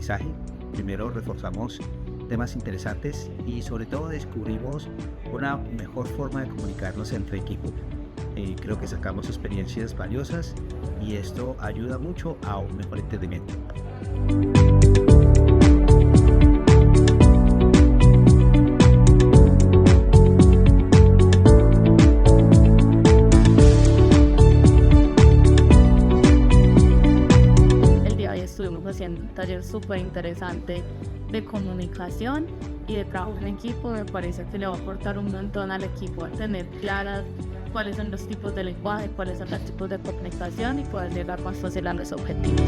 aprendizaje. Primero reforzamos temas interesantes y sobre todo descubrimos una mejor forma de comunicarnos entre equipo. Creo que sacamos experiencias valiosas y esto ayuda mucho a un mejor entendimiento. El día de hoy estuvimos haciendo un taller súper interesante de comunicación y de trabajo en equipo. Me parece que le va a aportar un montón al equipo a tener claras cuáles son los tipos de lenguaje, cuáles son los tipos de comunicación y poder llegar más fácil a los objetivos.